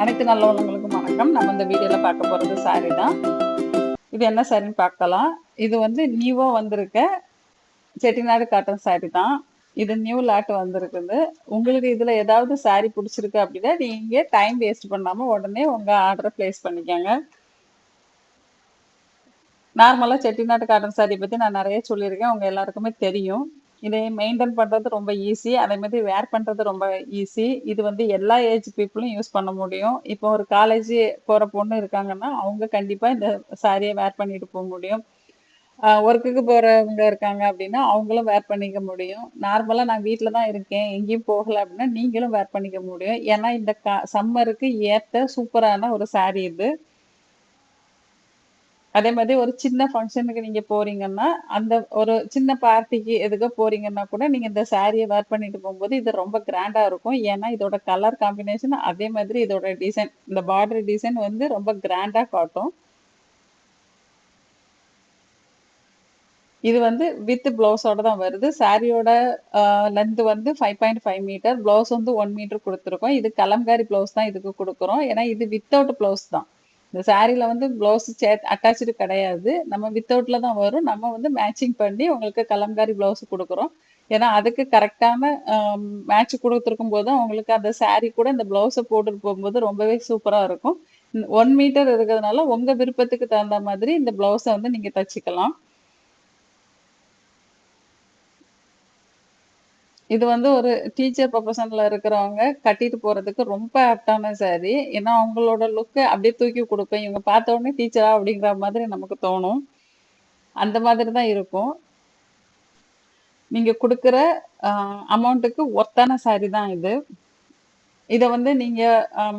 அனைத்து நல்லவங்களுக்கும் வணக்கம். நம்ம இந்த வீடியோல பார்க்க போறது சாரி தான். இது என்ன சாரின்னு பார்க்கலாம். இது வந்து நியூவா வந்திருக்க செட்டிநாடு காட்டன் சாரி தான். இது நியூ லாட் வந்திருக்குது. உங்களுக்கு இதுல ஏதாவது சாரி பிடிச்சிருக்கு அப்படின்னா, நீங்க டைம் வேஸ்ட் பண்ணாம உடனே உங்க ஆர்டர பிளேஸ் பண்ணிக்கங்க. நார்மலா செட்டிநாடு காட்டன் சாரி பத்தி நான் நெறைய சொல்லியிருக்கேன். உங்க எல்லாருக்குமே தெரியும். இதை மெயின்டெயின் பண்றது ரொம்ப ஈஸி. அதே மாதிரி வேர் பண்றது ரொம்ப ஈஸி. இது வந்து எல்லா ஏஜ் பீப்புளும் யூஸ் பண்ண முடியும். இப்போ ஒரு காலேஜ் போற பொண்ணு இருக்காங்கன்னா, அவங்க கண்டிப்பா இந்த சாரிய வேர் பண்ணிட்டு போ முடியும். ஒர்க்குக்கு போறவங்க இருக்காங்க அப்படின்னா, அவங்களும் வேர் பண்ணிக்க முடியும். நார்மலா நான் வீட்ல தான் இருக்கேன், எங்கேயும் போகல அப்படின்னா, நீங்களும் வேர் பண்ணிக்க முடியும். ஏன்னா இந்த சம்மருக்கு ஏத்த சூப்பரான ஒரு சாரி இது. அதே மாதிரி ஒரு சின்ன ஃபங்ஷனுக்கு நீங்க போறீங்கன்னா, அந்த ஒரு சின்ன பார்ட்டிக்கு எதுக்கோ போறீங்கன்னா கூட, நீங்க இந்த சாரிய வேர் பண்ணிட்டு போம்போது, இது ரொம்ப கிராண்டா இருக்கும். ஏன்னா, இதோட கலர் காம்பினேஷன் அதே மாதிரி இதோட டிசைன், இந்த பார்டர் டிசைன் வந்து ரொம்ப கிராண்டா காட்டும். இது வந்து வித் பிளவுஸோட தான் வருது. சாரியோட லென்த் வந்து 5.5 மீட்டர். பிளவுஸ் வந்து 1 மீட்டர் குடுத்துருக்கோம். இது கலம்காரி பிளவுஸ் தான் இதுக்கு குடுக்குறோம். ஏன்னா, இது வித்தவுட் பிளவுஸ் தான். இந்த சாரில வந்து பிளவுஸ் அட்டாச்டு கிடையாது. நம்ம வித்தவுட்ல தான் வரும். நம்ம வந்து மேட்சிங் பண்ணி உங்களுக்கு கலம்காரி பிளவுஸ் குடுக்குறோம். ஏன்னா, அதுக்கு கரெக்ட்டான மேட்ச் குடுத்துருக்கும்போது தான் உங்களுக்கு அந்த சாரி கூட இந்த பிளவுஸ போட்டுட்டு போகும்போது ரொம்பவே சூப்பரா இருக்கும். 1 மீட்டர் இருக்கிறதுனால உங்க விருப்பத்துக்கு தகுந்த மாதிரி இந்த பிளவுஸ வந்து நீங்க தச்சுக்கலாம். இது வந்து ஒரு டீச்சர் ப்ரொஃபஷன்ல இருக்கிறவங்க கட்டிட்டு போறதுக்கு ரொம்ப ஆப்டான சாரி. ஏன்னா, அவங்களோட லுக்க அப்படியே தூக்கி குடுக்கும். இவங்க பார்த்த உடனே டீச்சரா அப்படிங்கிற மாதிரி நமக்கு தோணும். அந்த மாதிரி தான் இருக்கும். நீங்க குடுக்குற அ அமௌண்ட்டுக்கு ஒர்த்தான சாரி தான் இது. இத வந்து நீங்க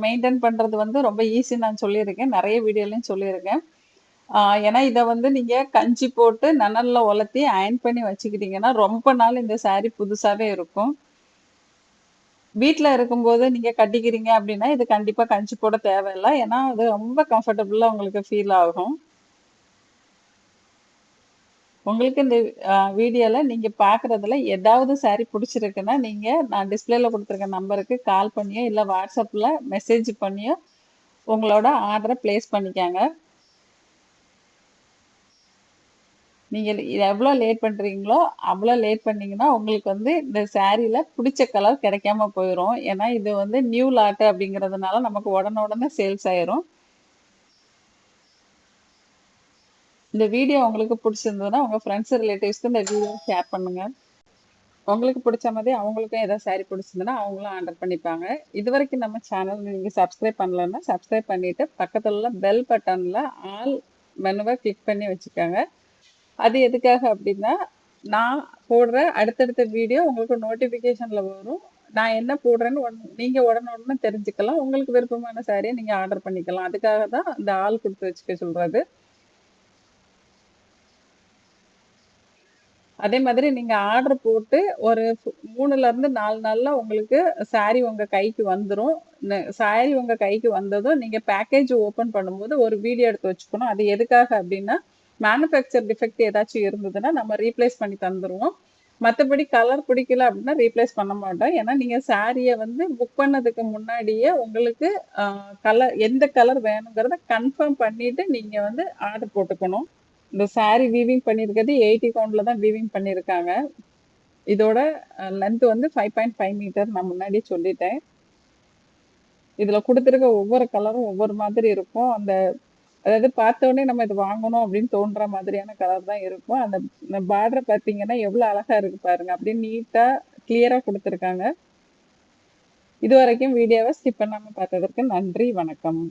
மெயின்டெயின் பண்றது வந்து ரொம்ப ஈஸின்னு நான் சொல்லியிருக்கேன். நெறைய வீடியோலயும் சொல்லியிருக்கேன். ஆ ஏன்னா, இத வந்து நீங்க கஞ்சி போட்டு நனல்ல ஒலத்தி அயர்ன் பண்ணி வச்சுக்கிட்டீங்கன்னா, ரொம்ப நாள் இந்த சாரி புதுசாவே இருக்கும். வீட்ல இருக்கும்போது நீங்க கட்டிக்கிறீங்க அப்படின்னா, இது கண்டிப்பா கஞ்சி போட தேவையில்ல. ஏன்னா, அது ரொம்ப கம்ஃபர்டபுளா உங்களுக்கு ஃபீல் ஆகும். உங்களுக்கு இந்த வீடியோல நீங்க பார்க்குறதுல ஏதாவது சாரி புடிச்சிருக்குன்னா, நீங்க நான் டிஸ்ப்ளேல குடுத்துருக்க நம்பருக்கு கால் பண்ணியோ, இல்ல WhatsAppல மெசேஜ் பண்ணியோ உங்களோட ஆர்டர பிளேஸ் பண்ணிக்கங்க. நீங்க எவ்வளோ லேட் பண்றீங்களோ, அவ்வளோ லேட் பண்ணீங்கன்னா, உங்களுக்கு வந்து இந்த சாரீல புடிச்ச கலர் கிடைக்காம போயிரும். ஏன்னா, இது வந்து நியூ லாட் அப்படிங்கிறதுனால நமக்கு உடனே சேல்ஸ் ஆயிரும். இந்த வீடியோ உங்களுக்கு புடிச்சிருந்ததுன்னா, உங்க ஃப்ரெண்ட்ஸ், ரிலேட்டிவ்ஸ்க்கு இந்த வீடியோ ஷேர் பண்ணுங்க. உங்களுக்கு புடிச்ச மாதிரி அவங்களுக்கும் ஏதாவது சாரி புடிச்சிருந்ததுன்னா, அவங்களும் ஆர்டர் பண்ணிப்பாங்க. இதுவரைக்கும் நம்ம சேனல் நீங்க சப்ஸ்கிரைப் பண்ணலன்னா, சப்ஸ்கிரைப் பண்ணிட்டு பக்கத்துல உள்ள பெல் பட்டன்ல ஆல் மெனுவ கிளிக் பண்ணி வச்சுக்கோங்க. அது எதுக்காக அப்டின்னா, நான் போடுற அடுத்தடுத்த வீடியோ உங்களுக்கு நோட்டிஃபிகேஷன்ல வரும். நான் என்ன போடுறேன்னு நீங்க உடனே தெரிஞ்சுக்கலாம். உங்களுக்கு விருப்பமான சாரிய நீங்க ஆர்டர் பண்ணிக்கலாம். அதுக்காக தான் இந்த ஆல் குடுத்து வச்சுக்க சொல்றது. அதே மாதிரி நீங்க ஆர்டர் போட்டு ஒரு 3லருந்து 4 நாள்ல உங்களுக்கு சாரி உங்க கைக்கு வந்துரும். சாரி உங்க கைக்கு வந்ததும் நீங்க பேக்கேஜ் ஓப்பன் பண்ணும்போது ஒரு வீடியோ எடுத்து வச்சுக்கணும். அது எதுக்காக அப்டின்னா, மேனுஃபேக்சர் டிஃபெக்ட் ஏதாச்சும் இருந்ததுன்னா நம்ம ரீப்ளேஸ் பண்ணி தந்துருவோம். மத்தபடி கலர் பிடிக்கல அப்டின்னா ரீப்ளேஸ் பண்ண மாட்டோம். ஏன்னா நீங்க சாரிய வந்து புக் பண்ணதுக்கு முன்னாடியே உங்களுக்கு அ எந்த கலர் வேணுங்கிறத கன்ஃபார்ம் பண்ணிட்டு நீங்க வந்து ஆர்டர் போட்டுக்கணும். இந்த சாரி வீவிங் பண்ணியிருக்கிறது 80 கவுண்ட்ல தான் வீவிங் பண்ணியிருக்காங்க. இதோட லென்த் வந்து 5.5 மீட்டர் நான் முன்னாடியே சொல்லிட்டேன். இதுல குடுத்திருக்க ஒவ்வொரு கலரும் ஒவ்வொரு மாதிரி இருக்கும். அதாவது பார்த்தோனே நம்ம இது வாங்கணும் அப்படின்னு தோன்ற மாதிரியான கலர் தான் இருக்கும். அந்த பார்டர் பார்த்தீங்கன்னா, எவ்வளோ அழகா இருக்கு பாருங்க. அப்படியே நீட்டா, கிளியரா குடுத்துருக்காங்க. இதுவரைக்கும் வீடியோவ ஸ்கிப் பண்ணாம பார்த்ததற்கு நன்றி. வணக்கம்.